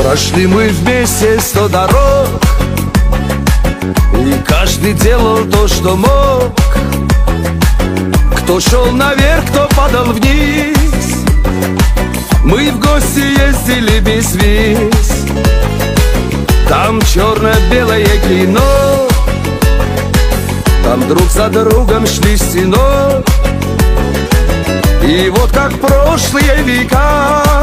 Прошли мы вместе 100 дорог, и каждый делал то, что мог. Кто шел наверх, кто падал вниз. Мы в гости ездили без виз. Там черно-белое кино, там друг за другом шли стеной. И вот как прошлые века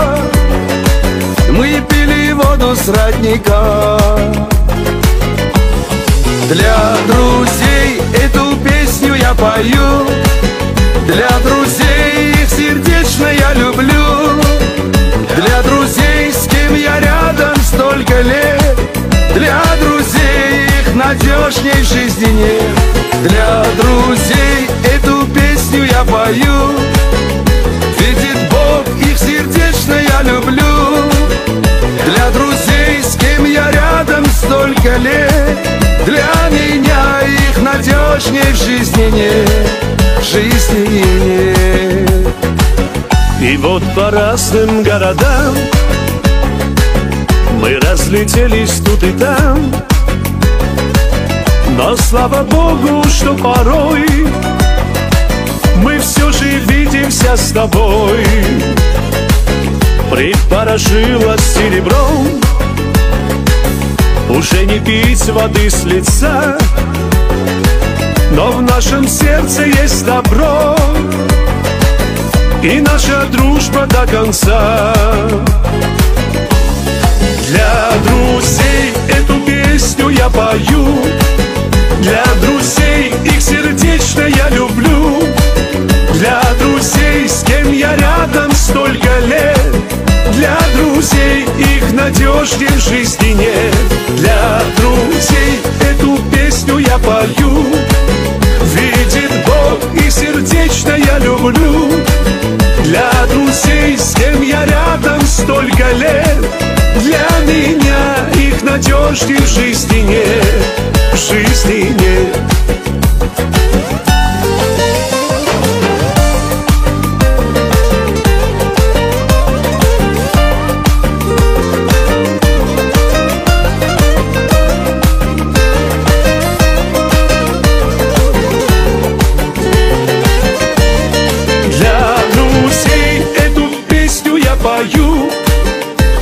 мы пили воду с родника. Для друзей эту песню я пою, для друзей их сердечно я люблю, для друзей, с кем я рядом столько лет, для друзей их надежней в жизни нет. Для друзей эту песню я пою, видит Бог, их сердечно я люблю, для друзей, с кем я рядом столько лет, для меня их надежней в жизни нет, в жизни нет. И вот по разным городам мы разлетелись тут и там, но слава Богу, что порой мы все же видимся с тобой. Припорожило серебром уже не пить воды с лица, но в нашем сердце есть добро и наша дружба до конца. Для друзей эту песню я пою, для друзей их сердечно я люблю, для друзей, с кем я рядом столько лет, для друзей их надежнее в жизни нет. Для друзей эту песню я пою, видит Бог, и сердечно я люблю, для друзей, с кем я рядом столько лет, для меня их надежнее в жизни нет, в жизни нет.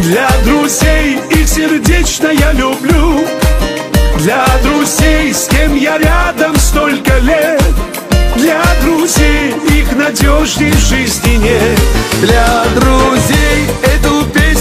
Для друзей их сердечно я люблю, для друзей, с кем я рядом столько лет, для друзей их надежней в жизни нет. Для друзей эту песню